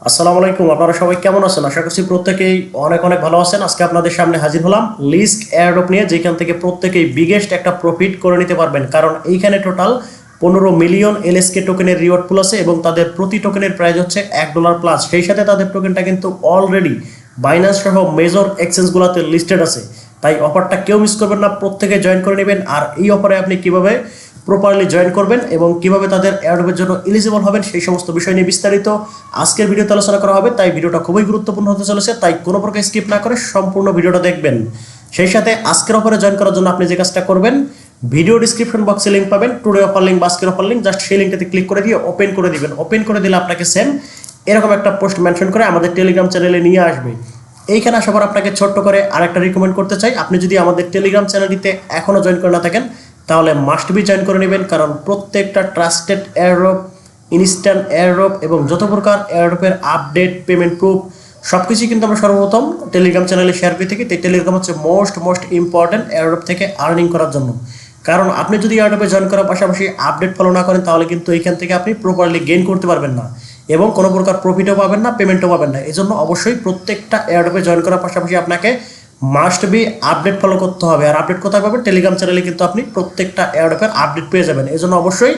আসসালামু আলাইকুম। আপনারা সবাই কেমন আছেন? আশা করছি প্রত্যেকেই অনেক অনেক ভালো আছেন। আজকে আপনাদের সামনে হাজির হলাম লিস্ক এয়ারড্রপ নিয়ে, যেখান থেকে প্রত্যেকেই বিগেস্ট একটা প্রফিট করে নিতে পারবেন। কারণ এইখানে টোটাল 15 মিলিয়ন এলএসকে টোকেনের রিওয়ার্ড পুল আছে এবং তাদের প্রতি টোকেনের প্রাইস হচ্ছে $1 প্লাস। সেই সাথে তাদের টোকেনটা কিন্তু অলরেডি বাইন্যান্স সহ মেজর এক্সচেঞ্জগুলোতে লিস্টেড আছে। তাই অফারটা কেউ মিস করবেন না, প্রত্যেকে জয়েন করে নেবেন। আর এই অফারে আপনি কিভাবে প্রপারলি জয়েন করবেন এবং কিভাবে তাদের এয়ারড্রপের জন্য এলিজিবল হবেন সেই সমস্ত বিষয় নিয়ে বিস্তারিত আজকের ভিডিওতে আলোচনা করা হবে। তাই ভিডিওটা খুবই গুরুত্বপূর্ণ হতে চলেছে, তাই কোনো প্রকার স্কিপ না করে সম্পূর্ণ ভিডিওটা দেখবেন। সেই সাথে আজকের অফারে জয়েন করার জন্য আপনি যে কাজটা করবেন, ভিডিও ডিসক্রিপশন বক্সে লিঙ্ক পাবেন, টুডে অফার লিঙ্ক বা আজকের অফার লিঙ্ক, জাস্ট সেই লিঙ্কটাতে ক্লিক করে দিয়ে ওপেন করে দিবেন। ওপেন করে দিলে আপনাকে সেম এরকম একটা পোস্ট মেনশন করে আমাদের টেলিগ্রাম চ্যানেলে নিয়ে আসবে। এইখানে আসার পর আপনাকে ছোট্ট করে আরেকটা রিকমেন্ড করতে চাই, আপনি যদি আমাদের টেলিগ্রাম চ্যানেলটিতে এখনও জয়েন করে না থাকেন তাহলে মাস্ট বি জয়েন করে নেবেন। কারণ প্রত্যেকটা ট্রাস্টেড এয়ারড্রপ, ইনস্ট্যান্ট এয়ারড্রপ এবং যত প্রকার এয়ারড্রপের আপডেট, পেমেন্ট প্রুফ সবকিছুই কিন্তু আমরা সর্বপ্রথম টেলিগ্রাম চ্যানেলে শেয়ার করে থাকি। তাই টেলিগ্রাম হচ্ছে মোস্ট ইম্পর্টেন্ট এয়ারড্রপ থেকে আর্নিং করার জন্য। কারণ আপনি যদি এয়ারড্রপে জয়েন করার পাশাপাশি আপডেট ফলো না করেন তাহলে কিন্তু এইখান থেকে আপনি প্রপারলি গেইন করতে পারবেন না এবং কোনো প্রকার প্রফিটও পাবেন না, পেমেন্টও পাবেন না। এই জন্য অবশ্যই প্রত্যেকটা এয়ারড্রপে জয়েন করার পাশাপাশি আপনাকে মাস্ট বি আপডেট ফলো করতে হবে। আর আপডেট কোথায় পাবেন? টেলিগ্রাম চ্যানেলে কিন্তু আপনি প্রত্যেকটা এয়ারড্রপের আপডেট পেয়ে যাবেন। এই জন্য অবশ্যই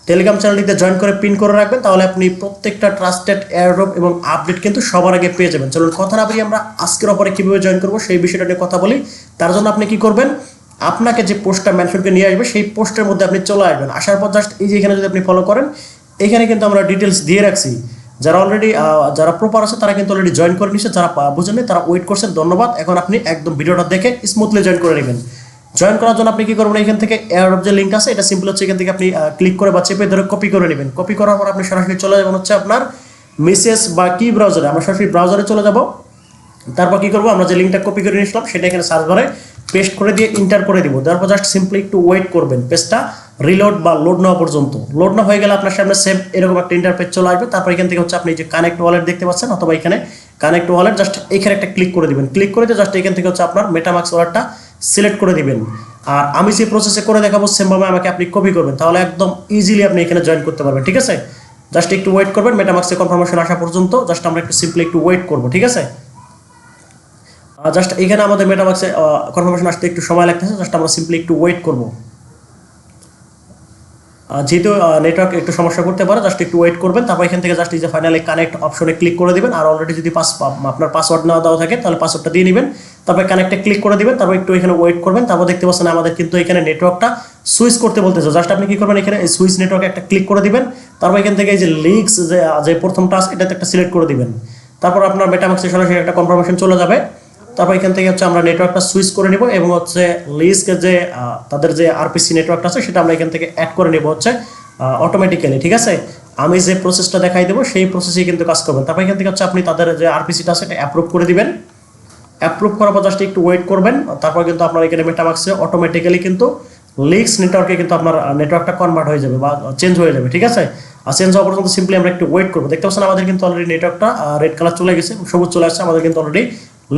টেলিগ্রাম চ্যানেলটিতে জয়েন করে পিন করে রাখবেন, তাহলে আপনি প্রত্যেকটা ট্রাস্টেড এয়ারড্রপ এবং আপডেট কিন্তু সবার আগে পেয়ে যাবেন। চলুন কথা না বলি, আমরা আজকের অফারে কীভাবে জয়েন করবো সেই বিষয়টা নিয়ে কথা বলি। তার জন্য আপনি কি করবেন, আপনাকে যে পোস্টটা মেনশন করে নিয়ে আসবে সেই পোস্টের মধ্যে আপনি চলে আসবেন। আসার পর জাস্ট এই যে এখানে যদি আপনি ফলো করেন, এখানে কিন্তু আমরা ডিটেলস দিয়ে রাখছি। যারা অলরেডি যারা প্রপার আছে তারা কিন্তু অলরেডি জয়েন করে নিচ্ছে, যারা বুঝেন তারা ওয়েট করছেন, ধন্যবাদ। এখন আপনি একদম ভিডিওটা দেখে স্মুথলি জয়েন করে নেবেন। জয়েন করার জন্য আপনি কি করবেন, এখান থেকে এয়ারড্রপ যে লিঙ্ক আছে এটা সিম্পল হচ্ছে এখান থেকে আপনি ক্লিক করে বা চেপে ধরে কপি করে নেবেন। কপি করার পর আপনি সরাসরি চলে যাবেন হচ্ছে আপনার মেসেজ বা কি ব্রাউজারে। আমরা সরাসরি ব্রাউজারে চলে যাব। তারপর কি করবো, আমরা যে লিঙ্কটা কপি করে নিয়েছিলাম সেটা এখানে সার্চ বারে পেস্ট করে দিয়ে ইন্টার করে দিব। তারপর জাস্ট সিম্পলি একটু ওয়েট করবেন, পেজটা রিলোড বা লোড নেওয়া পর্যন্ত। লোড না হয়ে গেলে আপনার সামনে সেম এরকম একটা ইন্টারফেস চলে আসবে। তারপর এখান থেকে হচ্ছে আপনি যে কানেক্ট ওয়ালেট দেখতে পাচ্ছেন, অথবা এখানে কানেক্ট ওয়ালেট, জাস্ট এখানে একটা ক্লিক করে দিবেন। ক্লিক করে দিয়ে জাস্ট এখান থেকে হচ্ছে আপনার মেটামাক্স ওয়ালেটটা সিলেক্ট করে দিবেন। আর আমি যে প্রসেসে করে দেখাবো সেমভাবে আমাকে আপনি কপি করবেন, তাহলে একদম ইজিলি আপনি এখানে জয়েন করতে পারবেন। ঠিক আছে, জাস্ট একটু ওয়েট করবেন মেটামাক্সে কনফার্মেশন আসা পর্যন্ত। জাস্ট আমরা একটু সিম্পলি একটু ওয়েট করবো। ঠিক আছে, জাস্ট এখানে আমাদের মেটামাক্সে কনফার্মেশন আসতে একটু সময় লাগতেছে, জাস্ট আমরা সিম্পলি একটু ওয়েট করব। যেহেতু নেটওয়ার্ক একটু সমস্যা করতে পারে, জাস্ট একটু ওয়েট করবেন। তারপর এখান থেকে জাস্ট এই যে ফাইনালি কানেক্ট অপশনে ক্লিক করে দিবেন। আর অলরেডি যদি আপনার পাসওয়ার্ড না দেওয়া থাকে তাহলে পাসওয়ার্ডটা দিয়ে নেবেন। তারপর কানেক্টে ক্লিক করে দিবেন। তারপর একটু এখানে ওয়েট করবেন। তারপর দেখতে পাচ্ছেন আমাদের কিন্তু এখানে নেটওয়ার্কটা সুইচ করতে বলতেছে। জাস্ট আপনি কি করবেন, এখানে এই সুইচ নেটওয়ার্কে একটা ক্লিক করে দিবেন। তারপর এখান থেকে এই যে লিঙ্কস যে প্রথম টাস্ক এটাতে একটা সিলেক্ট করে দিবেন। তারপর আপনার মেটামাক্সে সরাসরি একটা কনফার্মেশন চলে যাবে। তারপর এখান থেকে হচ্ছে আমরা নেটওয়ার্কটা সুইচ করে নিব এবং হচ্ছে লিস্কের যে তাদের যে আরপিসি নেটওয়ার্কটা আছে সেটা আমরা এখান থেকে অ্যাড করে নেব হচ্ছে অটোমেটিক্যালি। ঠিক আছে, আমি যে প্রসেসটা দেখাই দেবো সেই প্রসেসেই কিন্তু কাজ করবেন। তারপর এখান থেকে হচ্ছে আপনি তাদের যে আরপিসিটা আছে এটা অ্যাপ্রুভ করে দিবেন। অ্যাপ্রুভ করার পর জাস্ট একটু ওয়েট করবেন। তারপর কিন্তু আপনার এখানে মেটামাক্সে অটোমেটিক্যালি কিন্তু লিক্স নেটওয়ার্কে কিন্তু আপনার নেটওয়ার্কটা কনভার্ট হয়ে যাবে বা চেঞ্জ হয়ে যাবে। ঠিক আছে, আর চেঞ্জ হওয়ার পর্যন্ত সিম্পলি আমরা একটু ওয়েট করবো। দেখতে পাচ্ছেন আমাদের কিন্তু অলরেডি নেটওয়ার্কটা রেড কালার চলে গেছে, সবুজ চলে আসছে, আমাদের কিন্তু অলরেডি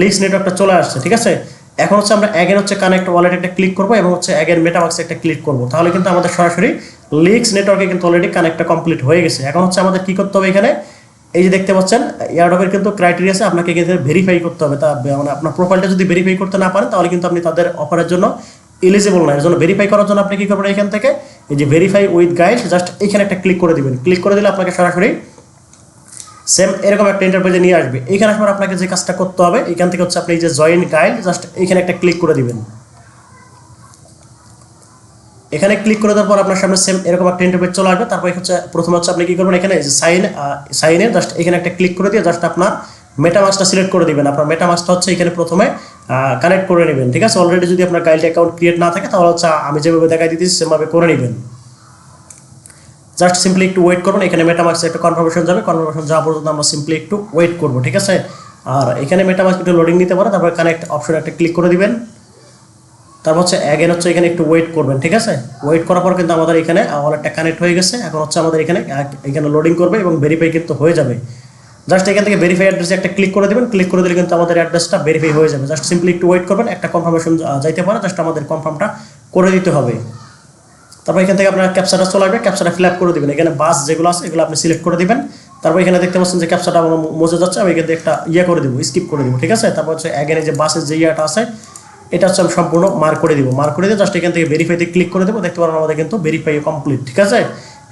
লিক্স নেটওয়ার্কটা চলে আসছে। ঠিক আছে, এখন হচ্ছে আমরা অ্যাগেন হচ্ছে কানেক্ট ওয়ালেট একটা ক্লিক করবো এবং হচ্ছে অ্যাগেন মেটামাক্সে একটা ক্লিক করবো। তাহলে কিন্তু আমাদের সরাসরি লিক্স নেটওয়ার্কে কিন্তু অলরেডি কানেক্টটা কমপ্লিট হয়ে গেছে। এখন হচ্ছে আমাদের কি করতে হবে, এখানে এই যে দেখতে পাচ্ছেন এয়ারড্রপের কিন্তু ক্রাইটেরিয়া আছে, আপনাকে কিন্তু ভেরিফাই করতে হবে। তা মানে আপনার প্রোফাইলটা যদি ভেরিফাই করতে না পারেন তাহলে কিন্তু আপনি তাদের অফারের জন্য এলিজিবল না। এর জন্য ভেরিফাই করার জন্য আপনি কি করবেন, এখান থেকে এই যে ভেরিফাই উইথ গাইড জাস্ট এখানে একটা ক্লিক করে দিবেন। ক্লিক করে দিলে আপনাকে সরাসরি সেম এরকম একটা ইন্টারফেসে নিয়ে আসবে। এইখানে আসার আপনাকে যে কাজটা করতে হবে, এখান থেকে হচ্ছে আপনি এই যে জয়েন গাইড জাস্ট এখানে একটা ক্লিক করে দিবেন। এখানে ক্লিক করে দেওয়ার পর আপনার সামনে সেম এরকম একটা ইন্টারফেস চলে আসবে। তারপর হচ্ছে প্রথমে হচ্ছে আপনি কি করবেন, এখানে যে সাইনে জাস্ট এখানে একটা ক্লিক করে দিয়ে জাস্ট আপনার মেটামাক্সটা সিলেক্ট করে দিবেন। আপনার মেটামাক্সটা হচ্ছে এখানে প্রথমে কানেক্ট করে নেবেন। ঠিক আছে, অলরেডি যদি আপনার গাইড অ্যাকাউন্ট ক্রিয়েট না থাকে তাহলে হচ্ছে আমি যেভাবে দেখাই দিতেছি সেভাবে করে নেবেন। জাস্ট সিম্পলি একটু ওয়েট করবেন। এখানে মেটামাক্সে একটা কনফার্মেশন যাবে, কনফার্মেশন যাওয়া পর্যন্ত আমরা সিম্পলি একটু ওয়েট করবো। ঠিক আছে, আর এখানে মেটামাক্স একটু লোডিং নিতে পারে। তারপর কানেক্ট অপশনে একটা ক্লিক করে দিবেন। তারপর হচ্ছে অ্যাগেন হচ্ছে এখানে একটু ওয়েট করবেন। ঠিক আছে, ওয়েট করার পর কিন্তু আমাদের এখানে ওয়ালেটটা কানেক্ট হয়ে গেছে। এখন হচ্ছে আমাদের এখানে লোডিং করবে এবং ভেরিফাই কিন্তু হয়ে যাবে। জাস্ট এখান থেকে ভেরিফাই অ্যাড্রেসে একটা ক্লিক করে দেবেন। ক্লিক করে দিলে কিন্তু আমাদের অ্যাড্রেসটা ভেরিফাই হয়ে যাবে। জাস্ট সিম্পলি একটু ওয়েট করবেন, একটা কনফার্মেশন যাইতে পারে, জাস্ট আমাদের কনফার্মটা করে দিতে হবে। তারপর এখান থেকে আপনার ক্যাপচারটা চলে আসবে, ক্যাপচারটা ফিল আপ করে দেবেন। এখানে বাস যেগুলো আছে এগুলো আপনি সিলেক্ট করে দিবেন। তারপর এখানে দেখতে পাচ্ছেন যে ক্যাপচাটা আমার মুছে যাচ্ছে, আমি এখানে একটা করে দিব, স্কিপ করে দিব, ঠিক আছে। তারপর হচ্ছে এখানে যে বাসের যে আছে এটা হচ্ছে আমি সম্পূর্ণ মার্ক করে দিব, মার্ক করে দিয়ে জাস্ট এখান থেকে ভেরিফাইতে ক্লিক করে দেবো, দেখতে পারেন আমাদের কিন্তু ভেরিফাই কমপ্লিট, ঠিক আছে।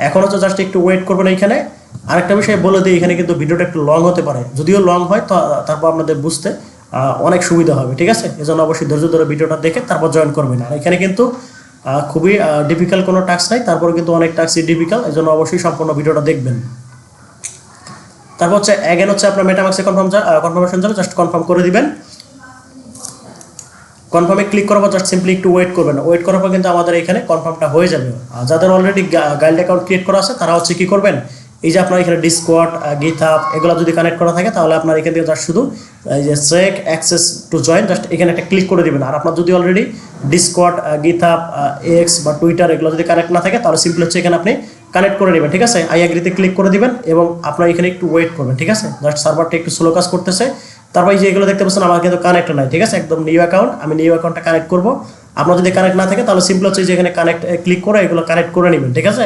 এখন হচ্ছে জাস্ট একটু ওয়েট করবেন। এইখানে আরেকটা বিষয় বলে দিই, এখানে কিন্তু ভিডিওটা একটু লং হতে পারে, যদিও লং হয় তো তারপর আপনাদের বুঝতে অনেক সুবিধা হবে, ঠিক আছে। এজন্য অবশ্যই ধৈর্য ধরে ভিডিওটা দেখে তারপর জয়েন করবেন। আর এখানে কিন্তু খুবই ডিফিকাল্ট কোনো টাস্ক নাই, তারপরে কিন্তু অনেক টাস্কই ডিফিকাল্ট, এই জন্য অবশ্যই সম্পূর্ণ ভিডিওটা দেখবেন। তারপর হচ্ছে অ্যাগেন হচ্ছে আপনার মেটামাক্সে কনফার্মেশন যাবে, জাস্ট কনফার্ম করে দিবেন। কনফার্মে ক্লিক করার পর জাস্ট সিম্পলি একটু ওয়েট করবেন, ওয়েট করার পর কিন্তু আমাদের এখানে কনফার্মটা হয়ে যাবে। আর যাদের অলরেডি গাইল্ড অ্যাকাউন্ট ক্রিয়েট করা আছে তারা হচ্ছে কি করবেন, এই যে আপনার এখানে ডিসকর্ড, গিটহাব এগুলো যদি কানেক্ট করা থাকে তাহলে আপনার এখান থেকে জাস্ট শুধু এই যে check access to join, just এখানে একটা ক্লিক করে দিবেন। আর আপনার যদি অলরেডি ডিসকর্ড, গিটহাব, এক্স বা টুইটার এগুলো যদি কানেক্ট না থাকে তাহলে সিম্পলি হচ্ছে এখানে আপনি কানেক্ট করে নেবেন, ঠিক আছে। আই এগ্রিতে ক্লিক করে দিবেন এবং আপনার এখানে একটু ওয়েট করবেন, ঠিক আছে। জাস্ট সার্ভারটা একটু স্লো কাজ করতেছে। তারপর এই যে এগুলো দেখতে পাচ্ছেন আমার কিন্তু কানেক্ট নাই, ঠিক আছে, একদম নিউ অ্যাকাউন্ট, আমি নিউ অ্যাকাউন্টটা কানেক্ট করবো। আপনার যদি কানেক্ট না থাকে তাহলে সিম্পল হচ্ছে যে এখানে কানেক্ট ক্লিক করে এগুলো কানেক্ট করে নেবেন, ঠিক আছে।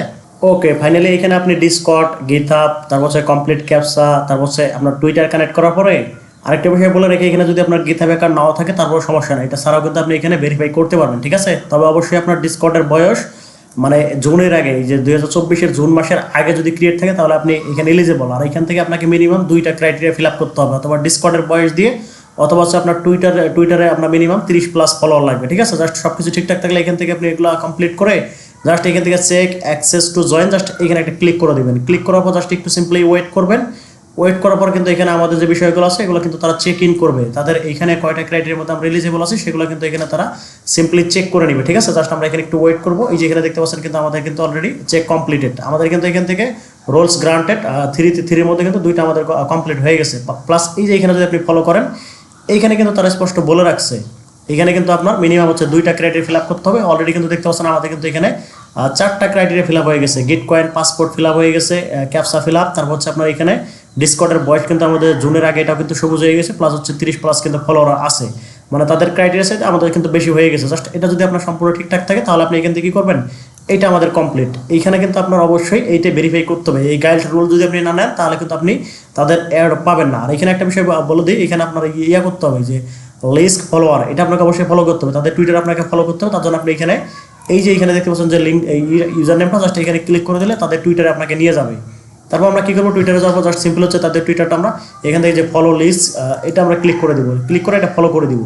ওকে, ফাইনালি এখানে আপনি ডিসকর্ড, গিটহাব, তারপর হচ্ছে কমপ্লিট ক্যাপসা, তারপর হচ্ছে আপনার টুইটার কানেক্ট করার পরে আরেকটা বিষয় বলে রেখে, এখানে যদি আপনার গিটহাব অ্যাকাউন্ট নাও থাকে তারপর সমস্যা নাই, এটা ছাড়াও কিন্তু আপনি এখানে ভেরিফাই করতে পারবেন, ঠিক আছে। তবে অবশ্যই আপনার ডিসকর্ডের বয়স মানে জুনের আগে, যে 2024-এর জুন মাসের আগে যদি ক্রিয়েট থাকে তাহলে আপনি এখানে এলিজিবল। আর এখান থেকে আপনাকে মিনিমাম 2টা ক্রাইটেরিয়া ফিল আপ করতে হবে, অথবা ডিসকর্ডের বয়স দিয়ে, অথবা হচ্ছে আপনার টুইটারে আপনার মিনিমাম 30+ ফলোয়ার লাগবে, ঠিক আছে। জাস্ট সব কিছু ঠিকঠাক থাকলে এখান থেকে আপনি এগুলো কমপ্লিট করে জাস্ট এখান থেকে check access to join, just এখানে একটা ক্লিক করে দেবেন। ক্লিক করার পর জাস্ট একটু সিম্পলি ওয়েট করবেন। ওয়েট করার পর কিন্তু এখানে আমাদের যে বিষয়গুলো আছে এগুলো কিন্তু তারা চেক ইন করবে, তাদের এখানে কয়টা ক্রাইটেরিয়ার মধ্যে আমরা এলিজিবল আছে সেগুলো কিন্তু এখানে তারা সিম্পলি চেক করে নেবে, ঠিক আছে। জাস্ট আমরা এখানে একটু ওয়েট করবো। এই যে এখানে দেখতে পাচ্ছেন কিন্তু আমাদের কিন্তু অলরেডি চেক কমপ্লিটেড, আমাদের কিন্তু এখান থেকে রোলস গ্রান্টেড 3-3 মধ্যে কিন্তু 2টা আমাদের কমপ্লিট হয়ে গেছে। প্লাস এই যে এখানে যদি আপনি ফলো করেন, এইখানে কিন্তু তারা স্পষ্ট বলে রাখছে এখানে কিন্তু আপনার মিনিমাম হচ্ছে 2টা ক্রাইটেরিয়া ফিল আপ করতে হবে। অলরেডি কিন্তু দেখতে পাচ্ছেন আমাদের কিন্তু এখানে 4টা ক্রাইটেরিয়া ফিল আপ হয়ে গেছে, গিট কয়েন, পাসপোর্ট ফিল আপ হয়ে গেছে, ক্যাপসা ফিল আপ, তারপর হচ্ছে আপনার এখানে ডিসকর্ডের বয়স কিন্তু আমাদের জুনের আগে এটাও কিন্তু সবুজ হয়ে গেছে, প্লাস হচ্ছে 30+ কিন্তু ফলোয়ার আছে, মানে তাদের ক্রাইটেরিয়া সাইড আমাদের কিন্তু বেশি হয়ে গেছে। জাস্ট এটা যদি আপনার সম্পূর্ণ ঠিকঠাক থাকে তাহলে আপনি এখান থেকে কি করবেন, এইটা আমাদের কমপ্লিট। এইখানে কিন্তু আপনার অবশ্যই এইটা ভেরিফাই করতে হবে, এই গাইড রুল যদি আপনি না নেন তাহলে কিন্তু আপনি তাদের অ্যাড পাবেন না। আর এখানে একটা বিষয় বলে দিই, এখানে আপনার করতে হবে যে লিস্ট ফলোয়ার, এটা আপনাকে অবশ্যই ফলো করতে হবে, তাদের টুইটার আপনাকে ফলো করতে হবে। তার জন্য আপনি এখানে এই যে এখানে দেখতে পাচ্ছেন যে লিঙ্ক, এই ইউজার নেমটা জাস্ট এখানে ক্লিক করে দিলে তাদের টুইটারে আপনাকে নিয়ে যাবে। তারপর আমরা কী করবো, টুইটারে যাবো, জাস্ট সিম্পল হচ্ছে তাদের টুইটারটা আমরা এখান থেকে যে ফলো লিস্ট, এটা আমরা ক্লিক করে দেবো, ক্লিক করে এটা ফলো করে দিব।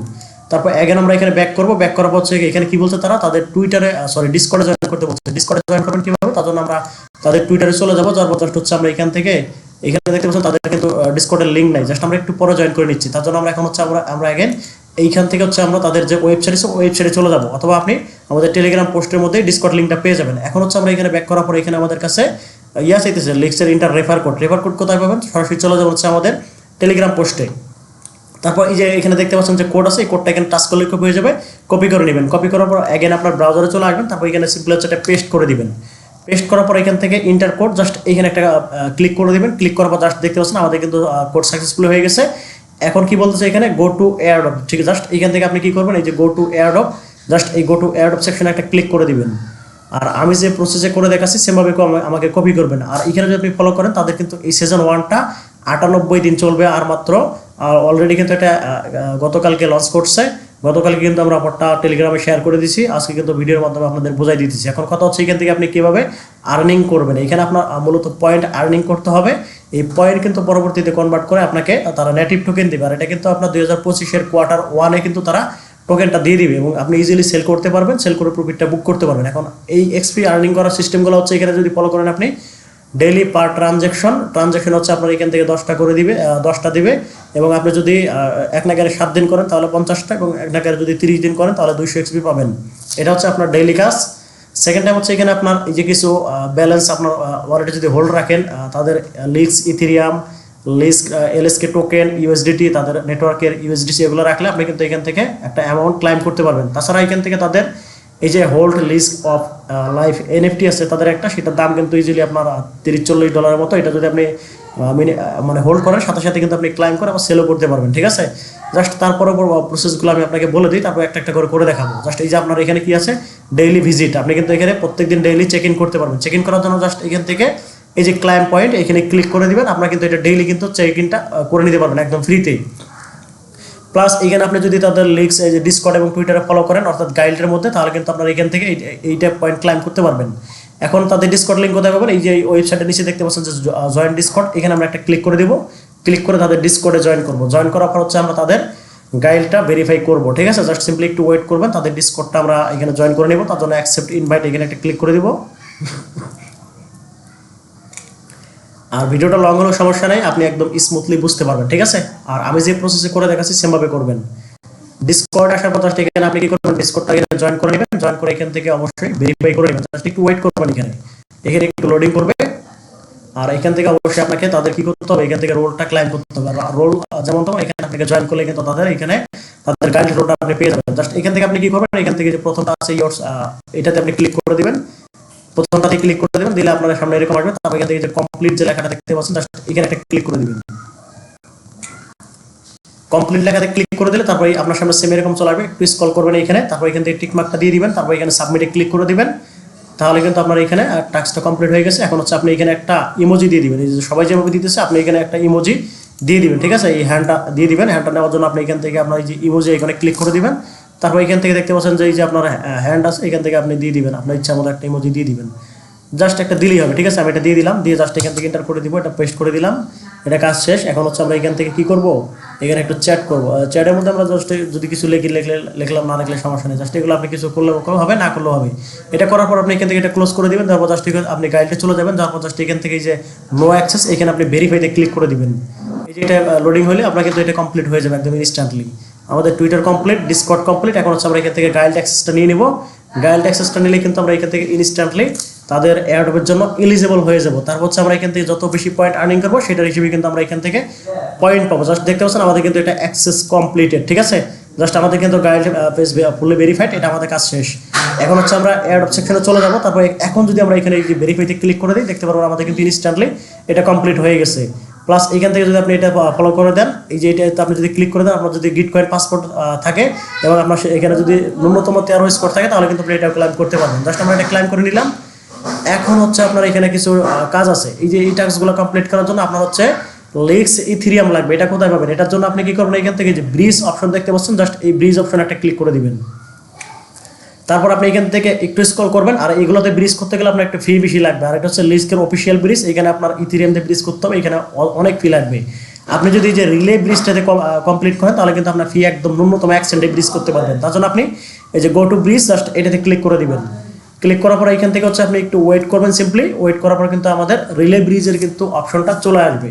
তারপর অ্যাগেন আমরা এখানে ব্যাক করবো, ব্যাক করার পর হচ্ছে এখানে কি বলছে তারা, তাদের টুইটারে ডিসকর্ডে জয়েন করতে বলছে। ডিসকর্ডে জয়েন করবেন কীভাবে, তার জন্য আমরা তাদের টুইটারে চলে যাবো, যার পর জাস্ট হচ্ছে আমরা এখান থেকে এখানে দেখতে পাচ্ছেন তাদের কিন্তু ডিসকর্ডের লিঙ্ক নাই, জাস্ট আমরা একটু পরে জয়েন করে নিচ্ছি। তার জন্য আমরা এখন হচ্ছে আমরা অ্যাগেন এইখান থেকে হচ্ছে আমরা তাদের যে ওয়েবসাইটে চলে যাবো, অথবা আপনি আমাদের টেলিগ্রাম পোস্টের মধ্যে ডিসকর্ড লিঙ্কটা পেয়ে যাবেন। এখন হচ্ছে আমরা এখানে ব্যাক করার পর এখানে আমাদের কাছে চাইতেছে লিক্সের ইন্টার রেফার কোড কোথায় পাবেন, সরাসরি চলে যাবো হচ্ছে আমাদের টেলিগ্রাম পোস্টে। তারপর এই যে এখানে দেখতে পাচ্ছেন যে কোড আছে, এই কোডটা এখানে টাচ করলে কপি হয়ে যাবে, কপি করে নেবেন। কপি করার পর অ্যাগেন আপনার ব্রাউজারে চলে আসবেন, তারপর এখানে সিম্পল হচ্ছে এটা পেস্ট করে দিবেন। পেস্ট করার পর এখান থেকে ইন্টার কোড জাস্ট এখানে একটা ক্লিক করে দিবেন। ক্লিক করার পর জাস্ট দেখতে পাচ্ছেন আমাদের কিন্তু কোড সাকসেসফুল হয়ে গেছে। এখন কি বলতেছে এখানে গো টু এয়ারড্রপ, ঠিক আছে। জাস্ট এখান থেকে আপনি কি করবেন, এই যে গো টু এয়ারড্রপ, জাস্ট এই গো টু এয়ারড্রপ সেকশনে একটা ক্লিক করে দিবেন। আর আমি যে প্রসেসে করে দেখাচ্ছি সেমভাবে আমাকে কপি করবেন। আর এখানে যদি আপনি ফলো করেন তাদের কিন্তু এই সিজন 1টা 98 দিন চলবে, আর মাত্র অলরেডি কিন্তু এটা গতকালকে লঞ্চ করছে। গতকালকে কিন্তু আমরা অফারটা টেলিগ্রামে শেয়ার করে দিয়েছি, আজকে কিন্তু ভিডিওর মাধ্যমে আপনাদের বোঝাই দিতেছি। এখন কথা হচ্ছে এখান থেকে আপনি কীভাবে আর্নিং করবেন। এখানে আপনার মূলত পয়েন্ট আর্নিং করতে হবে, এই পয়েন্ট কিন্তু পরবর্তীতে কনভার্ট করে আপনাকে তারা নেটিভ টোকেন দেবে। আর এটা কিন্তু আপনার 2025-এর Q1 কিন্তু তারা টোকেনটা দিয়ে দিবে এবং আপনি ইজিলি সেল করতে পারবেন, সেল করে প্রফিটটা বুক করতে পারবেন। এখন এই এক্সপি আর্নিং করার সিস্টেমগুলো হচ্ছে এখানে যদি ফলো করেন আপনি, ডেইলি পার ট্রানজ্যাকশন হচ্ছে আপনার এখান থেকে 10টা দিবে এবং আপনি যদি এক নাগারে 7 দিন করেন তাহলে 50টা, এবং এক নাগারে যদি 30 দিন করেন তাহলে 200 এক্সপি পাবেন। এটা হচ্ছে আপনার ডেইলি কাজ। সেকেন্ড টাইম হচ্ছে এখানে আপনার এই যে কিছু ব্যালেন্স আপনার ওয়ালেটে যদি হোল্ড রাখেন, তাদের leaks, Ethereum, Leask, এলএসকে token, USDT, তাদের নেটওয়ার্কের ইউএসডিসি এগুলো রাখলে আপনি কিন্তু এখান থেকে একটা অ্যামাউন্ট ক্লাইম করতে পারবেন। তাছাড়া এখান থেকে তাদের এই যে hold Leask of life NFT আছে তাদের একটা, সেটার দাম কিন্তু ইজিলি আপনার $30-40 মতো। এটা যদি আপনি মানে হোল্ড করেন সাথে সাথে কিন্তু আপনি ক্লাইম করে আবার সেলও করতে পারবেন, ঠিক আছে। জাস্ট তারপরে প্রসেসগুলো আমি আপনাকে বলে দিই, তারপর একটা করে দেখাবো। জাস্ট এই যে আপনার এখানে কি আছে, ডেইলি ভিজিট, আপনি কিন্তু এখানে প্রত্যেকদিন ডেইলি চেক ইন করতে পারবেন। চেক ইন করার জন্য জাস্ট এখান থেকে এই যে ক্লায়েন্ট পয়েন্ট এখানে ক্লিক করে দিবেন, আপনারা কিন্তু এটা ডেইলি কিন্তু চেক ইনটা করে নিতে পারবেন একদম ফ্রিতেই। প্লাস এখানে আপনি যদি তাদের লিঙ্কস এই যে ডিসকর্ড এবং টুইটারে ফলো করেন অর্থাৎ গাইডের মধ্যে, তাহলে কিন্তু আপনারা এখান থেকে এইটা পয়েন্ট ক্লাইম করতে পারবেন। এখন তাদের ডিসকর্ড লিঙ্ক কোথায় পাবেন? এই যে ওয়েবসাইটের নিচে দেখতে পাচ্ছেন যে জয়েন ডিসকর্ড, এখানে আমরা একটা ক্লিক করে দিব। ক্লিক করে তাদের ডিসকর্ডে জয়েন করব। জয়েন করার পর হচ্ছে আমরা তাদের গাইডটা ভেরিফাই করব, ঠিক আছে? জাস্ট সিম্পলি একটু ওয়েট করবেন, তাদের ডিসকর্ডটা আমরা এখানে জয়েন করে নেব। তার জন্য অ্যাকসেপ্ট ইনভাইট এখানে একটা ক্লিক করে দিব। আর ভিডিওটা লং হলেও সমস্যা নেই, আপনি একদম স্মুথলি বুঝতে পারবেন, ঠিক আছে? আর আমি যে প্রসেসে করে দেখাচ্ছি সেমভাবে করবেন। ডিসকর্ড আসার পর জাস্ট এখানে আপনি কি করবেন, ডিসকর্ডটা এখানে জয়েন করে নেবেন। জয়েন করে এখান থেকে অবশ্যই ভেরিফাই করে নেবেন। জাস্ট একটু ওয়েট করবেন, এখানে একটু লোডিং করবে। আর এখান থেকে অবশ্যই আপনাকে তাদের কি করতে হবে, এখান থেকে রোলটা ক্লাইম করতে হবে। রোল যেমন তখন এখানে আপনাকে জয়েন করলে কিন্তু তাদের এখানে তাদের গাইড রোলটা আপনি পেয়ে যাবেন। জাস্ট এখান থেকে আপনি কি করবেন, এখান থেকে যে প্রথমটা আছে ইয়োরস, এটাতে আপনি ক্লিক করে দিবেন। প্রথমটাতে ক্লিক করে দিবেন, দিলে আপনার সামনে এরকম আসবে। তারপর এখান থেকে যে কমপ্লিট যে লেখাটা দেখতে পাচ্ছেন জাস্ট এখানে একটা ক্লিক করে দিবেন। কমপ্লিট লেখাতে ক্লিক করে দিলে তারপরে আপনার সামনে সেম এরকম চলে আসবে। একটু স্ক্রল করবেন এখানে, তারপর এখান থেকে টিক মার্কটা দিয়ে দিবেন। তারপর এখানে সাবমিটে ক্লিক করে দিবেন। তাহলে কিন্তু আপনার এখানে টাস্কটা কমপ্লিট হয়ে গেছে। এখন হচ্ছে আপনি এখানে একটা ইমোজি দিয়ে দিবেন। এই যে সবাই যেভাবে দিতেছে আপনি এখানে একটা ইমোজি দিয়ে দিবেন, ঠিক আছে? এই হ্যান্ডটা দিয়ে দিবেন। হ্যান্ডটা নেওয়ার জন্য আপনি এখান থেকে আপনার এই যে ইমোজি এখানে ক্লিক করে দিবেন। তারপর এখান থেকে দেখতে পাচ্ছেন যে এই যে আপনার হ্যান্ড আছে, এখান থেকে আপনি দিয়ে দিবেন আপনার ইচ্ছা মতো একটা ইমোজি দিয়ে দিবেন। জাস্ট একটা দিলেই হবে, ঠিক আছে? আমি এটা দিয়ে দিলাম, দিয়ে জাস্ট এখান থেকে এন্টার করে দিব, এটা পেস্ট করে দিলাম। এটা কাজ শেষ। এখন হচ্ছে আমরা এখান থেকে কি করব, এখানে একটু চ্যাট করব। চ্যাটের মধ্যে আমরা জাস্ট যদি কিছু লিখলাম, না লিখলে সমস্যা নেই। জাস্ট এগুলো আপনি কিছু করলেও হবে, না করলেও হবে। এটা করার পর আপনি এখান থেকে এটা ক্লোজ করে দিবেন। তারপর জাস্ট আপনি গাইডে চলে যাবেন। তারপর জাস্ট এখান থেকে এই যে নো অ্যাক্সেস, এখানে আপনি ভেরিফাইতে ক্লিক করে দিবেন। এই যে এটা লোডিং হলে আপনার কিন্তু এটা কমপ্লিট হয়ে যাবে একদম ইনস্ট্যান্টলি। আমাদের টুইটার কমপ্লিট, ডিসকর্ড কমপ্লিট। এখন হচ্ছে আমরা এখান থেকে গাইড অ্যাক্সেসটা নিয়ে নিব। গাইড অ্যাক্সেসটা নিলে কিন্তু আমরা এখান থেকে ইনস্ট্যান্টলি তাদের এয়ারড্রপের জন্য এলিজিবল হয়ে যাব। তারপর হচ্ছে আমরা এখান থেকে যত বেশি পয়েন্ট আর্নিং করবো সেটার হিসেবে কিন্তু আমরা এখান থেকে পয়েন্ট পাবো। জাস্ট দেখতে পাচ্ছেন আমাদের কিন্তু এটা অ্যাক্সেস কমপ্লিটেড, ঠিক আছে? জাস্ট আমাদের কিন্তু গাইড পেজ ফুললি ভেরিফাইড, এটা আমাদের কাজ শেষ। এখন হচ্ছে আমরা এয়ারড্রপ সেকশনে চলে যাব। তারপর এখন যদি আমরা এখানে এই যে ভেরিফাইতে ক্লিক করে দিই, দেখতে পারবো আমাদের কিন্তু ইনস্ট্যান্টলি এটা কমপ্লিট হয়ে গেছে। প্লাস এখান থেকে যদি আপনি এটা ফলো করে দেন, এই যে এটা আপনি যদি ক্লিক করে দেন, আপনার যদি গিটকয়েন পাসপোর্ট থাকে এবং আপনার এখানে যদি ন্যূনতম 13 স্কোর থাকে, তাহলে কিন্তু আপনি এটা ক্লাইম করতে পারবেন। জাস্ট আমরা এটা ক্লাইম করে নিলাম। এখন হচ্ছে আপনার এখানে কিছু কাজ আছে। এই যে এই টাস্কগুলো কমপ্লিট করার জন্য আপনার হচ্ছে লিক্স ইথেরিয়াম লাগবে। এটা কোথায় পাবেন? এটার জন্য আপনি কি করবেন, এখান থেকে যে ব্রিজ অপশন দেখতে পাচ্ছেন, জাস্ট এই ব্রিজ অপশন একটা ক্লিক করে দিবেন। তারপর আপনি এখান থেকে একটু স্ক্রল করবেন। আর এগুলোতে ব্রিজ করতে গেলে আপনার একটা ফি বেশি লাগবে। আর এটা হচ্ছে লিস্কের অফিসিয়াল ব্রিজ, এখানে আপনার ইথেরিয়াম দিয়ে ব্রিজ করতে হবে, এখানে অনেক ফি লাগবে। আপনি যদি যে রিলে ব্রিজটাতে কমপ্লিট করেন, তাহলে কিন্তু আপনার ফি একদম ন্যূনতম 1 সেন্টে ব্রিজ করতে পারবেন। তার জন্য আপনি এই যে গো টু ব্রিজ, জাস্ট এটাতে ক্লিক করে দিবেন। ক্লিক করার পর এখান থেকে হচ্ছে আপনি একটু ওয়েট করবেন। সিম্পলি ওয়েট করার পর কিন্তু আমাদের রিলে ব্রিজের কিন্তু অপশনটা চলে আসবে।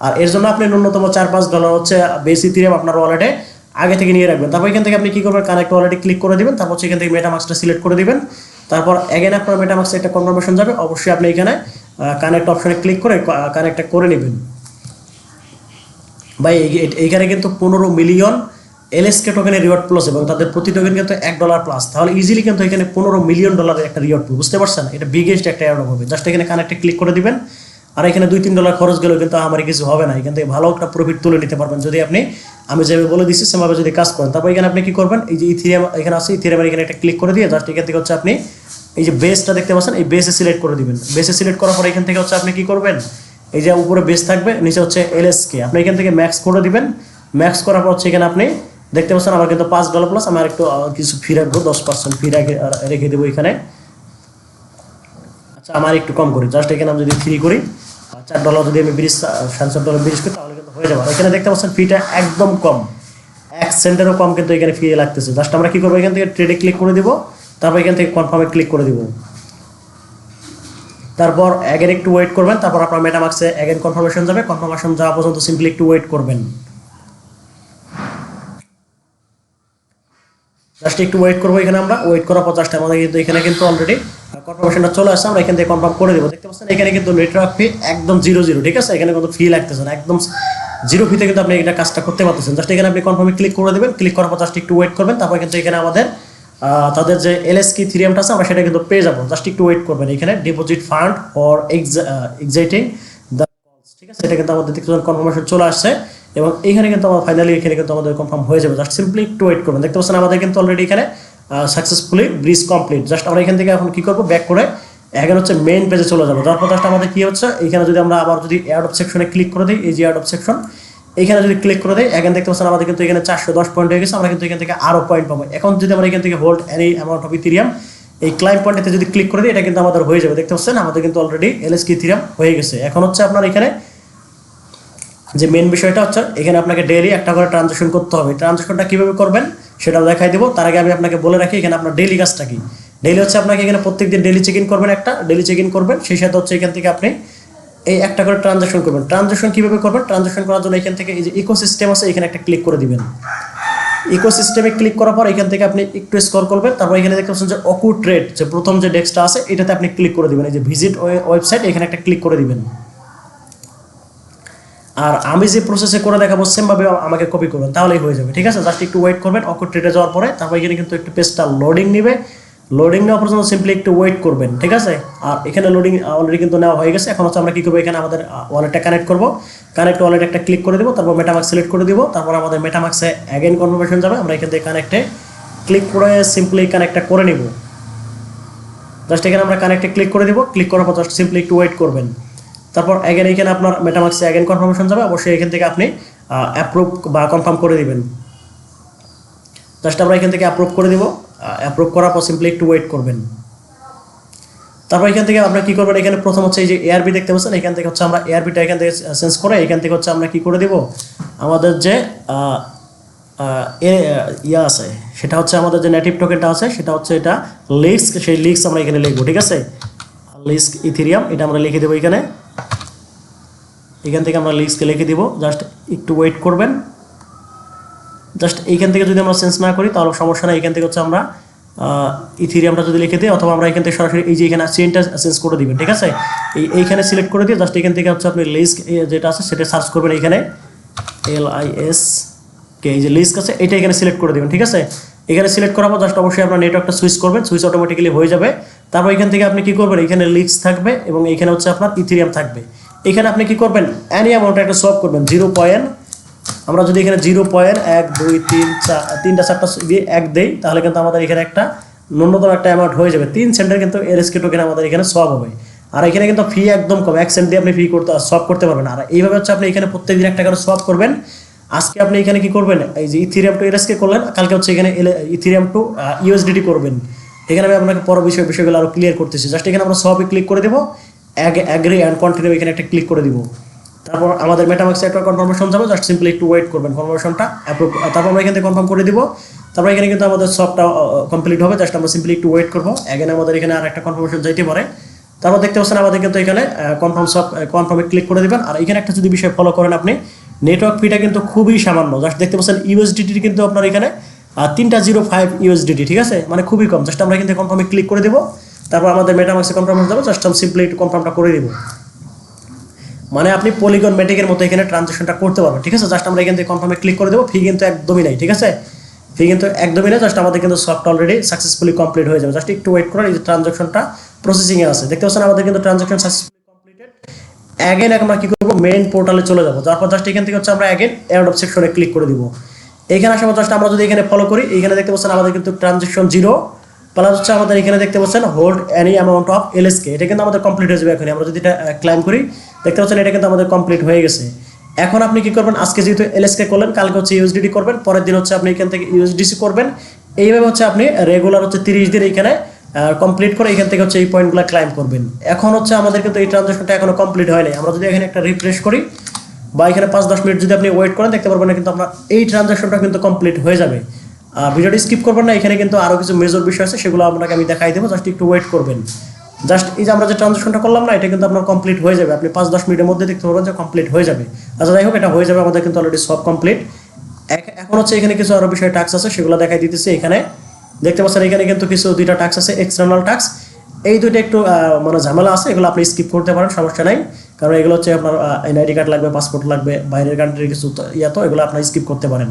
আর এর জন্য আপনি ন্যূনতম $4-5 হচ্ছে বেস ইথেরিয়াম আপনার ওয়ালেটে আগে থেকে নিয়ে রাখবেন। তারপর এখান থেকে আপনি কি করবেন, কানেক্ট ওয়ালেটে ক্লিক করে দিবেন। তারপর এখান থেকে মেটামাস্কটা সিলেক্ট করে দিবেন। তারপর এগেন আপনার মেটামাস্কে একটা কনফার্মেশন যাবে। অবশ্যই আপনি এখানে কানেক্ট অপশনে ক্লিক করে কানেক্টটা করে নেবেন। ভাই এইখানে কিন্তু 15 মিলিয়ন এলএসকে টোকেনের রিওয়ার্ড প্লাস এবং তাদের প্রতি টোকেন কিন্তু $1 প্লাস। তাহলে ইজিলি কিন্তু এখানে $15 মিলিয়ন একটা রিওয়ার্ড পুল, বুঝতে পারছেন? এটা বিগেস্ট একটা এয়ারড্রপ হবে। জাস্ট এখানে কানেক্টে ক্লিক করে দিবেন। আর এখানে $2-3 খরচ গেলেও কিন্তু আমার কিছু হবে না। এখান থেকে ভালো একটা প্রফিট তুলে নিতে পারবেন যদি আপনি আমি যেভাবে বলে দিচ্ছি সেভাবে যদি কাজ করেন। তারপর এখানে আপনি কি করবেন, এই যে ইথেরিয়াম এখানে আছে, ইথেরিয়ামের এখানে একটা ক্লিক করে দিয়ে জাস্ট এখান থেকে হচ্ছে আপনি এই যে বেসটা দেখতে পাচ্ছেন, এই বেসে সিলেক্ট করে দিবেন। বেসে সিলেক্ট করার পর এখান থেকে হচ্ছে আপনি কি করবেন, এই যে উপরে বেস থাকবে, নিচে হচ্ছে এলএসকে, আপনি এখান থেকে ম্যাক্স করে দিবেন। ম্যাক্স করার পর হচ্ছে এখানে আপনি দেখতে পাচ্ছেন আমার কিন্তু $5 প্লাস। আমার একটু কিছু ফি রাখবো, 10% ফি রেখে দেবো এখানে। আচ্ছা, আমার একটু কম করি, জাস্ট এখানে আমি যদি ফ্রি করি $4 যদি আমি $7 ব্রিজ করি, তাহলে কিন্তু হয়ে যাবে। এখানে দেখতে পাচ্ছেন ফিটা একদম কম, 1 সেন্টেরও কম কিন্তু এখানে ফি লাগতেছে। জাস্ট আমরা কি করবো, এখান থেকে ট্রেডে ক্লিক করে দিব। তারপর এখান থেকে কনফার্মে ক্লিক করে দিব। তারপর অ্যাগেন একটু ওয়েট করবেন। তারপর আপনার মেটামাক্সে অ্যাগেন কনফার্মেশন যাবে। কনফার্মেশন যাওয়া পর্যন্ত সিম্পলি একটু ওয়েট করবেন। জাস্ট একটু ওয়েট করবো। এখানে আমরা ওয়েট করার পর জাস্ট আমাদের কিন্তু এখানে কিন্তু অলরেডি কনফার্মেশনটা চলে আসছে। আমরা এখান থেকে কনফার্ম করে দেবো। দেখতে পাচ্ছেন এখানে কিন্তু নেটওয়ার্ক ফি একদম 0, ঠিক আছে? এখানে কিন্তু ফি লাগতেছে না, একদম 0 ফিতে কিন্তু আপনি এটা কাজটা করতে পারতেছেন। জাস্ট এখানে আপনি কনফার্মে ক্লিক করে দেবেন। ক্লিক করার পর জাস্ট একটু ওয়েট করবেন। তারপর কিন্তু এখানে আমাদের তাদের যে এলএসকি ইথেরিয়ামটা আছে আমরা সেটা কিন্তু পেয়ে যাবো। জাস্ট একটু ওয়েট করবেন। এখানে deposit fund for exciting the কলস, ঠিক আছে? এটা কিন্তু আমাদের দেখতে কনফার্মেশন চলে আসছে এবং এখানে কিন্তু আমার ফাইনালি এখানে কিন্তু আমাদের কনফার্ম হয়ে যাবে। জাস্ট সিম্পলি একটু ওয়েট করবেন। দেখতে পাচ্ছেন আমাদের কিন্তু অলরেডি এখানে সাকসেসফুলি ব্রিজ কমপ্লিট। জাস্ট আমরা এখান থেকে এখন কি করবো, ব্যাক করে এখন হচ্ছে মেইন পেজে চলে যাবো। যাওয়ার পর জাস্ট আমাদের কি হচ্ছে, এখানে যদি আমরা আবার যদি অ্যাড অফ সেকশনে ক্লিক করে দিই, এই যে অ্যাড অফ সেকশন, এখানে যদি ক্লিক করে দিই, এখানে দেখতে পাচ্ছেন আমাদের কিন্তু এখানে 410 পয়েন্ট হয়ে গেছে। আমরা কিন্তু এখান থেকে আরো পয়েন্ট পাবো। এখন যদি আমরা এখান থেকে hold any amount of Ethereum এই ক্লাইম পয়েন্টে যদি ক্লিক করে দিই, এটা কিন্তু আমাদের হয়ে যাবে। দেখতে পাচ্ছেন আমাদের কিন্তু অলরেডি এলএসকে ইথেরিয়াম হয়ে গেছে। এখন হচ্ছে আপনার এখানে যে মেন বিষয়টা হচ্ছে, এখানে আপনাকে ডেইলি একটা করে ট্রানজাকশন করতে হবে। ট্রানজাকশনটা কিভাবে করবেন সেটাও দেখাই দেবো। তার আগে আমি আপনাকে বলে রাখি এখানে আপনার ডেইলি কাজটা কি। ডেইলি হচ্ছে আপনাকে এখানে প্রত্যেকদিন ডেইলি চেক ইন করবেন, একটা ডেইলি চেক ইন করবেন। সেই সাথে হচ্ছে এখান থেকে আপনি এই একটা করে ট্রানজাকশন করবেন। ট্রানজাকশন কিভাবে করবেন, ট্রানজাকশন করার জন্য এখান থেকে এই যে ইকোসিস্টেম আছে, এখানে একটা ক্লিক করে দিবেন। ইকোসিস্টেমে ক্লিক করার পর এখান থেকে আপনি একটু স্ক্রল করবেন, তারপর এখানে দেখতে পাচ্ছেন যে অকু ট্রেড, যে প্রথম যে ডেস্কটা আছে এটাতে আপনি ক্লিক করে দিবেন। এই যে ভিজিট ওয়েবসাইট, এখানে একটা ক্লিক করে দিবেন। আর আমি যে প্রসেসে করে দেখাবো সেমভাবে আমাকে কপি করবেন, তাহলেই হয়ে যাবে। ঠিক আছে, জাস্ট একটু ওয়েট করবেন অকু ট্রেডে যাওয়ার পরে। তারপর এখানে কিন্তু একটু পেজটা লোডিং নেবে। লোডিং নেওয়া পর্যন্ত সিম্পলি একটু ওয়েট করবেন। ঠিক আছে, আর এখানে লোডিং অলরেডি কিন্তু নেওয়া হয়ে গেছে। এখন হচ্ছে আমরা কি করবো, এখানে আমাদের ওয়ালেটটা কানেক্ট করবো। কানেক্ট ওয়ালেট একটা ক্লিক করে দেবো, তারপর মেটামাক্স সিলেক্ট করে দিব। তারপর আমাদের মেটামাক্সে অ্যাগেন কনফার্মেশন যাবে। আমরা এখান থেকে কানেক্টে ক্লিক করে সিম্পলি কানেক্টটা করে নিব। জাস্ট এখানে আমরা কানেক্টে ক্লিক করে দিব। ক্লিক করার পর জাস্ট সিম্পলি একটু ওয়েট করবেন। তারপর অ্যাগেন এখানে আপনার মেটামাক্সে অ্যাগেন কনফার্মেশন যাবে। অবশ্যই এখান থেকে আপনি অ্যাপ্রুভ বা কনফার্ম করে দিবেন। জাস্ট আমরা এখান থেকে অ্যাপ্রুভ করে দিব। অ্যাপ্রুভ করার পর সিম্পলি একটু ওয়েট করবেন। তারপর এখান থেকে আমরা কি করবেন, এখানে প্রথম হচ্ছে এই যে এআরবি দেখতে পাচ্ছেন, এখান থেকে হচ্ছে আমরা এআরবিটা এখান থেকে চেঞ্জ করে এখান থেকে হচ্ছে আমরা কি করে দিব, আমাদের যে ইয়া আছে সেটা হচ্ছে আমাদের যে নেটিভ টোকেনটা আছে সেটা হচ্ছে এটা লিস্ক, সেই লিস্ক আমরা এখানে লিখবো। ঠিক আছে, লিস্ক ইথেরিয়াম এটা আমরা লিখে দেবো এখানে। এখান থেকে আমরা লিস্টকে লিখে দিব। জাস্ট একটু ওয়েট করবেন। জাস্ট এইখান থেকে যদি আমরা চেঞ্জ না করি তাহলে সমস্যা নেই। এখান থেকে হচ্ছে আমরা ইথেরিয়ামটা যদি লিখে দিই, অথবা আমরা এখান থেকে সরাসরি এই যে এখানে চেনটা চেঞ্জ করে দিবেন। ঠিক আছে, এইখানে সিলেক্ট করে দিয়ে জাস্ট এখান থেকে হচ্ছে আপনি লিস্ক যেটা আছে সেটা সার্চ করবেন। এখানে LISK এই যে লিস্ক আছে এটা এখানে সিলেক্ট করে দিবেন। ঠিক আছে, এখানে সিলেক্ট করার পর জাস্ট অবশ্যই আপনার নেটওয়ার্কটা সুইচ করবেন, সুইচ অটোমেটিক্যালি হয়ে যাবে। তারপর এখান থেকে আপনি কি করবেন, এখানে লিস্ক থাকবে এবং এখানে হচ্ছে আপনার ইথেরিয়াম থাকবে। এখানে আপনি কি করবেন, অ্যানি অ্যামাউন্ট একটা সোয়াপ করবেন। 0. আমরা যদি এখানে 0.1 2 3 4 4টা দিয়ে 1 দেই, তাহলে কিন্তু আমাদের এখানে একটা ন্যূনতম একটা অ্যামাউন্ট হয়ে যাবে। 3 সেন্টের কিন্তু LSK টোকেন আমাদের এখানে সোয়াপ হবে। আর এখানে কিন্তু ফি একদম কম, 1 সেন্ট দিয়ে আপনি ফি করতে সোয়াপ করতে পারবেন। আর এইভাবে হচ্ছে আপনি এখানে প্রত্যেকদিন একটা করে সোয়াপ করবেন। আজকে আপনি এখানে কি করবেন, এই যে ইথেরিয়াম টু LSK করলেন, কালকে হচ্ছে এখানে ইথেরিয়াম টু USDT করবেন। এখানে আমি আপনাকে পরে বিষয়গুলো আরো ক্লিয়ার করতেছি। জাস্ট এখানে আমরা সোয়াপে ক্লিক করে দেবো, অ্যাগ্রি অ্যান্ড কন্টিনিউ এখানে একটা ক্লিক করে দিব। তারপর আমাদের মেটামাক্সে একটা কনফার্মেশন যাবে। জাস্ট সিম্পলি একটু ওয়েট করবেন, কনফার্মেশনটা অ্যাপ্রুভ। তারপর আমরা এখান থেকে কনফার্ম করে দিব। তারপর এখানে কিন্তু আমাদের সবটা কমপ্লিট হবে। জাস্ট আমরা সিম্পলি একটু ওয়েট করবো। এখানে আমাদের এখানে আর একটা কনফার্মেশন যাইতে পারে। তারপর দেখতে পাচ্ছেন আমাদের কিন্তু এখানে কনফার্মে ক্লিক করে দিবেন। আর এখানে একটা যদি বিষয় ফলো করেন আপনি, নেটওয়ার্ক ফিটা কিন্তু খুবই সামান্য। জাস্ট দেখতে পাচ্ছেন USDT কিন্তু আপনার এখানে 3.05 USDT। ঠিক আছে, মানে খুবই কম। জাস্ট আমরা কিন্তু কনফার্মে ক্লিক করে দেবো। তারপর আমাদের মেটামাক্সে কনফার্মেশন যাবো। জাস্ট আমি সিম্পলি একটু কনফার্মটা করে দিব। মানে আপনি পলিগন ম্যাটিকের মতো এখানে ট্রানজাকশনটা করতে পারবেন। ঠিক আছে, জাস্ট আমরা এখান থেকে কনফার্মে ক্লিক করে দেবো। ফি কিন্তু একদমই নাই। ঠিক আছে, ফি কিন্তু একদমই নাই। জাস্ট আমাদের কিন্তু সফট অলরেডি সাকসেসফুলি কমপ্লিট হয়ে যাবে। জাস্ট একটু ওয়েট করেন, এই যে ট্রানজাকশনটা প্রসেসিংয়ে আছে দেখতে পাচ্ছেন আমাদের কিন্তু ট্রানজাকশন সাকসেসফুলি কমপ্লিটেড। অ্যাগেন আমরা কি করবো, মেইন পোর্টালে চলে যাবো। তারপর জাস্ট এখান থেকে হচ্ছে আমরা অ্যাগেন অ্যাড অফ সেকশনে ক্লিক করে দিব। এখানে আসার জাস্ট আমরা যদি এখানে ফলো করি, এখানে দেখতে পাচ্ছেন আমাদের কিন্তু ট্রানজাকশন 0 প্লাস হচ্ছে আমাদের এখানে দেখতে পাচ্ছেন hold any amount of LSK, এটা কিন্তু আমাদের কমপ্লিট হয়ে যাবে। এখন আমরা যদি এটা ক্লাইম করি, দেখতে পাচ্ছেন এটা কিন্তু আমাদের কমপ্লিট হয়ে গেছে। এখন আপনি কি করবেন, আজকে যেহেতু LSK করলেন, কালকে হচ্ছে USDT করবেন, পরের দিন হচ্ছে আপনি এখান থেকে USDC করবেন। এইভাবে হচ্ছে আপনি রেগুলার হচ্ছে 30 দিন এখানে কমপ্লিট করে এখান থেকে হচ্ছে এই পয়েন্টগুলো ক্লাইম করবেন। এখন হচ্ছে আমাদের কিন্তু এই ট্রানজাকশনটা এখনো কমপ্লিট হয় নাই। আমরা যদি এখানে একটা রিফ্রেশ করি বা এখানে 5-10 মিনিট যদি আপনি ওয়েট করেন, দেখতে পারবেন না কিন্তু আপনার এই ট্রানজাকশনটা কিন্তু কমপ্লিট হয়ে যাবে। ভিডিওটি স্কিপ করবেন না, এখানে কিন্তু আরও কিছু মেজর বিষয় আছে, সেগুলো আপনাকে আমি দেখাই দেবো। জাস্ট একটু ওয়েট করবেন। জাস্ট এই যে আমরা যে ট্রানজাকশনটা করলাম না, এটা কিন্তু আপনার কমপ্লিট হয়ে যাবে। আপনি 5-10 মিনিটের মধ্যে দেখতে পারবেন যে কমপ্লিট হয়ে যাবে। আচ্ছা যাই হোক, এটা হয়ে যাবে। আমাদের কিন্তু অলরেডি সব কমপ্লিট। এখন হচ্ছে এখানে কিছু আরও বিষয় টাস্ক আছে, সেগুলো দেখাই দিতেছি। এখানে দেখতে পাচ্ছেন এখানে কিন্তু কিছু 2টা টাস্ক আছে, এক্সটার্নাল টাস্ক। এই দুইটা একটু মানে ঝামেলা আছে, এগুলো আপনি স্কিপ করতে পারেন, সমস্যা নাই। কারণ এগুলো হচ্ছে আপনার NID কার্ড লাগবে, পাসপোর্ট লাগবে, বাইরের কান্ট্রির কিছু তো এগুলো আপনি স্কিপ করতে পারেন।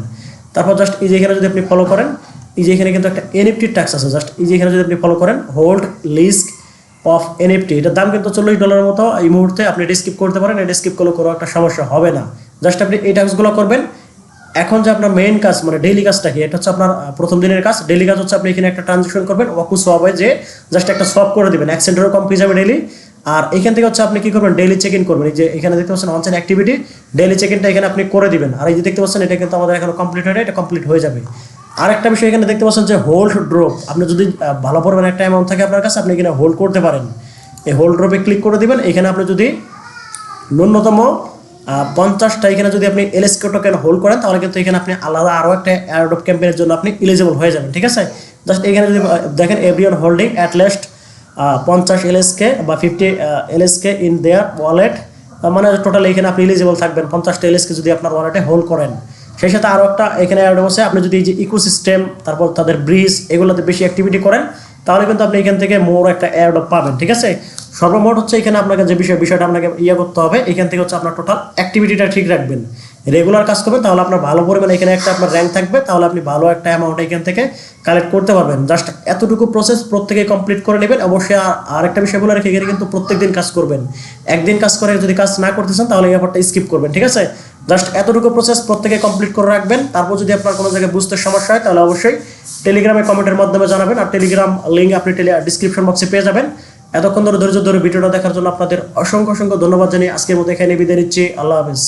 তারপর জাস্ট এই যে এখানে যদি আপনি ফলো করেন, এই যে এখানে কিন্তু একটা NFT টাস্ক আছে। জাস্ট এই যে এখানে যদি আপনি ফলো করেন, হোল্ড লিস্ক অফ NFT, এটার দাম কিন্তু $40 মতো এই মুহূর্তে। আপনি এটা স্কিপ করতে পারেন, এটা স্কিপ করলে কোনো একটা সমস্যা হবে না। জাস্ট আপনি এই টাস্কগুলো করবেন। এখন যে আপনার মেইন কাজ মানে ডেইলি কাজটা কি, এটা হচ্ছে আপনার প্রথম দিনের কাজ। ডেইলি কাজ হচ্ছে আপনি এখানে একটা ট্রানজেকশন করবেন, ওয়াকু সোয়াবে যে জাস্ট একটা সোয়াপ করে দিবেন, 1 সেন্টেরও কম ফি যাবে ডেইলি। আর এখান থেকে হচ্ছে আপনি কি করবেন, ডেইলি চেক ইন করবেন। এই যে এখানে দেখতে পাচ্ছেন অনচেন অ্যাক্টিভিটি, ডেইলি চেক ইনটা এখানে আপনি করে দিবেন। আর এই যে দেখতে পাচ্ছেন এটা কিন্তু আমাদের এখন কমপ্লিট হয়নি, এটা কমপ্লিট হয়ে যাবে। আরেকটা বিষয় এখানে দেখতে পাচ্ছেন যে হোল্ড ড্রপ, আপনি যদি ভালো পরিমাণ একটা অ্যামাউন্ট থাকে আপনার কাছে, আপনি এখানে হোল্ড করতে পারেন। এই হোল্ড ড্রপে ক্লিক করে দিবেন। এখানে আপনি যদি ন্যূনতম 50টা এখানে যদি আপনি এলএসকে টোকেন হোল্ড করেন, তাহলে কিন্তু এখানে আপনি আলাদা আরও একটা এয়ারড্রপ ক্যাম্পেইনের জন্য আপনি এলিজিবল হয়ে যাবেন, ঠিক আছে। জাস্ট এখানে যদি দেখেন এভরিওয়ান হোল্ডিং অ্যাট লিস্ট 50 এলএসকে বা 50 এলএসকে ইন দেয়ার ওয়ালেট, মানে টোটাল এখানে আপনি এলিজিবল থাকবেন 50টা এলএসকে যদি আপনার ওয়ালেটে হোল্ড করেন। সেই সাথে আরও একটা এখানে এয়ারড্রপ আছে, আপনি যদি এই যে ইকোসিস্টেম, তারপর তাদের ব্রিজ, এগুলোতে বেশি অ্যাক্টিভিটি করেন, তাহলে কিন্তু আপনি এখান থেকে মোর একটা এয়ারড্রপ পাবেন, ঠিক আছে। সর্বমোট হচ্ছে এখানে আপনাকে যে বিষয়টা আপনাকে করতে হবে, এখান থেকে হচ্ছে আপনার টোটাল অ্যাক্টিভিটিটা ঠিক রাখবেন, রেগুলার কাজ করবেন, তাহলে আপনার ভালো পরিমাণে এখানে একটা আপনার র্যাঙ্ক থাকবে, তাহলে আপনি ভালো একটা অ্যামাউন্ট এখান থেকে কালেক্ট করতে পারবেন। জাস্ট এতটুকু প্রসেস প্রত্যেকেই কমপ্লিট করে নেবেন। অবশ্যই আরেকটা বিষয় বলে রেখে, এখানে কিন্তু প্রত্যেকদিন কাজ করবেন। একদিন কাজ করে যদি কাজ না করতেছেন, তাহলে এই ব্যাপারটা স্কিপ করবেন, ঠিক আছে। জাস্ট এতটুকু প্রসেস প্রত্যেকে কমপ্লিট করে রাখবেন। তারপর যদি আপনার কোনো জায়গায় বুঝতে সমস্যা হয়, তাহলে অবশ্যই টেলিগ্রামে কমেন্টের মাধ্যমে জানাবেন। আর টেলিগ্রাম লিঙ্ক আপনি ডিসক্রিপশন বক্সে পেয়ে যাবেন। এতক্ষণ ধরে ধৈর্য ধরে ভিডিওটা দেখার জন্য আপনাদের অসংখ্য অসংখ্য ধন্যবাদ জানিয়ে আজকের মতো এখানে বিদায় নিচ্ছি। আল্লাহ হাফেজ।